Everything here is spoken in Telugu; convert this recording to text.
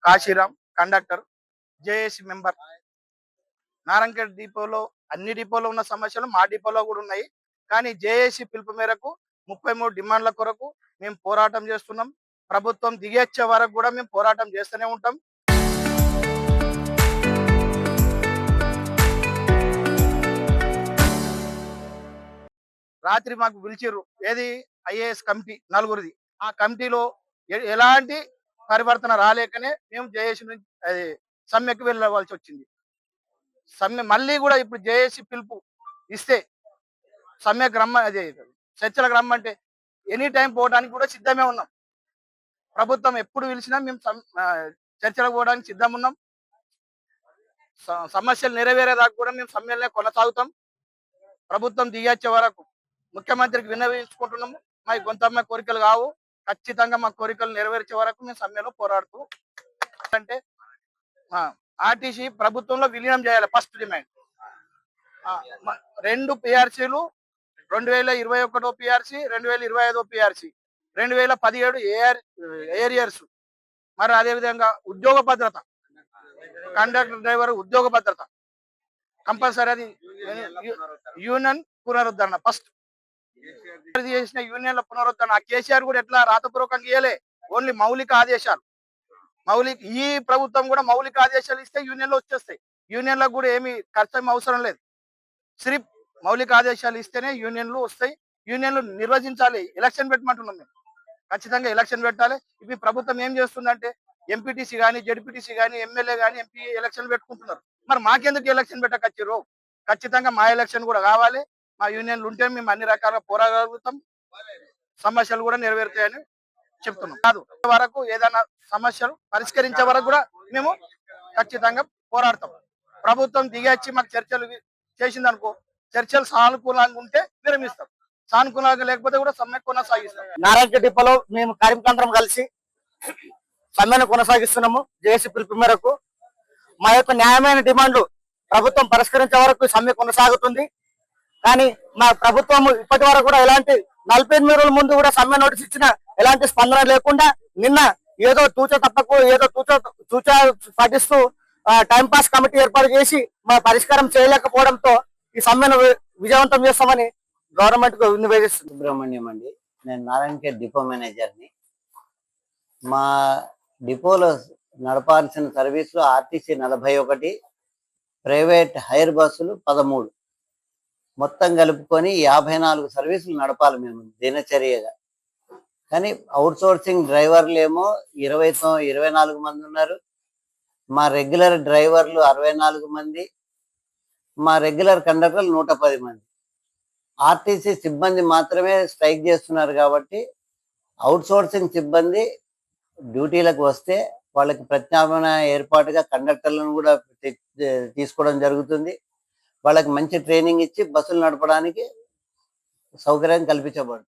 Kashiram, conductor, JAC member. Narayankhed డిపోలో అన్ని డిపోలో ఉన్న సమస్యలు మా డిపోలో కూడా ఉన్నాయి. కానీ జేఏసీ పిలుపు మేరకు 33 డిమాండ్ల కొరకు మేము పోరాటం చేస్తున్నాం. ప్రభుత్వం దిగొచ్చే వరకు కూడా మేము పోరాటం చేస్తూనే ఉంటాం. రాత్రి మాకు పిలిచిర్రు, ఏది ఐఏఎస్ కమిటీ నలుగురిది. ఆ కమిటీలో ఎలాంటి పరివర్తన రాలేకనే మేము జేఏసీ నుంచి సమ్మెకు వెళ్ళవలసి వచ్చింది. సమ్మె మళ్ళీ కూడా ఇప్పుడు జేఏసీ పిలుపు ఇస్తే సమ్మెకు అదే చర్చలకు రమ్మంటే ఎనీ టైం పోవడానికి కూడా సిద్ధమే ఉన్నాం. ప్రభుత్వం ఎప్పుడు పిలిచినా మేము చర్చలకు పోవడానికి సిద్ధం ఉన్నాం. సమస్యలు నెరవేరేదాకా కూడా మేము సమ్మెలనే కొనసాగుతాం. ప్రభుత్వం దిగొచ్చే వరకు ముఖ్యమంత్రికి విన్నవించుకుంటున్నాము. మా గొంతమ్మ కోరికలు కావు, ఖచ్చితంగా మా కోరికలు నెరవేర్చే వరకు మేము సమ్మెలో పోరాడుతూ అంటే ఆర్టీసీ ప్రభుత్వంలో విలీనం చేయాలి. First demand. 2 పిఆర్సీలు, 2021 PRC, 2025 PRC, 2017 arrears. మరి అదేవిధంగా ఉద్యోగ భద్రత, కండక్టర్ డ్రైవర్ ఉద్యోగ భద్రత కంపల్సరీ. అది యూనియన్ పునరుద్ధరణ ఫస్ట్ చేసిన యూనియన్ల పునరుద్ధరణ. కేసీఆర్ కూడా ఎట్లా రాతపూర్వకంగా ఇయ్యలే, ఓన్లీ మౌలిక ఆదేశాలు. ఈ ప్రభుత్వం కూడా మౌలిక ఆదేశాలు ఇస్తే యూనియన్లు వచ్చేస్తాయి. యూనియన్లకు కూడా ఏమి ఖర్చు అవసరం లేదు. సిరిప్ మౌలిక ఆదేశాలు ఇస్తేనే యూనియన్లు వస్తాయి. యూనియన్లు నిర్వచించాలి. ఎలక్షన్ పెట్టమంటున్నాం మేము. ఖచ్చితంగా ఎలక్షన్ పెట్టాలి. ఇవి ప్రభుత్వం ఏం చేస్తుందంటే ఎంపీటీసీ కానీ, జడ్పీటీసీ కానీ, ఎమ్మెల్యే కానీ, ఎంపీ ఎలక్షన్ పెట్టుకుంటున్నారు. మరి మాకెందుకు ఎలక్షన్ పెట్టకచ్చిర్రు? ఖచ్చితంగా మా ఎలక్షన్ కూడా కావాలి. మా యూనియన్లు ఉంటే మేము అన్ని రకాలుగా పోరాడగలుగుతాం. సమస్యలు కూడా నెరవేరుతాయని చెప్తున్నాం. కాదు వరకు ఏదైనా సమస్యలు పరిష్కరించే వరకు కూడా మేము ఖచ్చితంగా పోరాడతాం. ప్రభుత్వం దిగొచ్చి మాకు చర్చలు చేసిందనుకో, చర్చలు సానుకూలంగా ఉంటే విరమిస్తాం, సానుకూలంగా లేకపోతే కూడా సమ్మె కొనసాగిస్తాం. నారాయణఖేడ్ డిపోలో మేము కార్మికులందరం కలిసి సమ్మెను కొనసాగిస్తున్నాము. జేఏసీ పిలుపు మేరకు మా యొక్క న్యాయమైన డిమాండ్లు ప్రభుత్వం పరిష్కరించే వరకు సమ్మె కొనసాగుతుంది. కానీ మా ప్రభుత్వం ఇప్పటి వరకు కూడా ఎలాంటి 48 రోజుల ముందు కూడా సమ్మె నోటీస్ ఇచ్చిన ఎలాంటి స్పందన లేకుండా నిన్న ఏదో తూచ తప్పకు ఏదో తూచ పాటిస్తూ టైంపాస్ కమిటీ ఏర్పాటు చేసి మా పరిష్కారం చేయలేకపోవడంతో ఈ సమ్మెను విజయవంతం చేస్తామని గవర్నమెంట్ కు నివేదిస్తుంది. సుబ్రహ్మణ్యం అండి, నేను నారాయణఖేడ్ డిపో మేనేజర్ని. మా డిపోలో నడపాల్సిన సర్వీసులు ఆర్టీసీ 41, ప్రైవేట్ హైర్ బస్సులు 13, మొత్తం కలుపుకొని 54 సర్వీసులు నడపాలి మేము దినచర్యగా. కానీ అవుట్ సోర్సింగ్ డ్రైవర్లు ఏమో 24 మంది ఉన్నారు. మా రెగ్యులర్ డ్రైవర్లు 64 మంది, మా రెగ్యులర్ కండక్టర్లు 110 మంది. ఆర్టీసీ సిబ్బంది మాత్రమే స్ట్రైక్ చేస్తున్నారు కాబట్టి అవుట్ సోర్సింగ్ సిబ్బంది డ్యూటీలకు వస్తే వాళ్ళకి ప్రత్యామ్నాయ ఏర్పాటుగా కండక్టర్లను కూడా తీసుకోవడం జరుగుతుంది. వాళ్ళకి మంచి ట్రైనింగ్ ఇచ్చి బస్సులు నడపడానికి సౌకర్యం కల్పించబడుతుంది.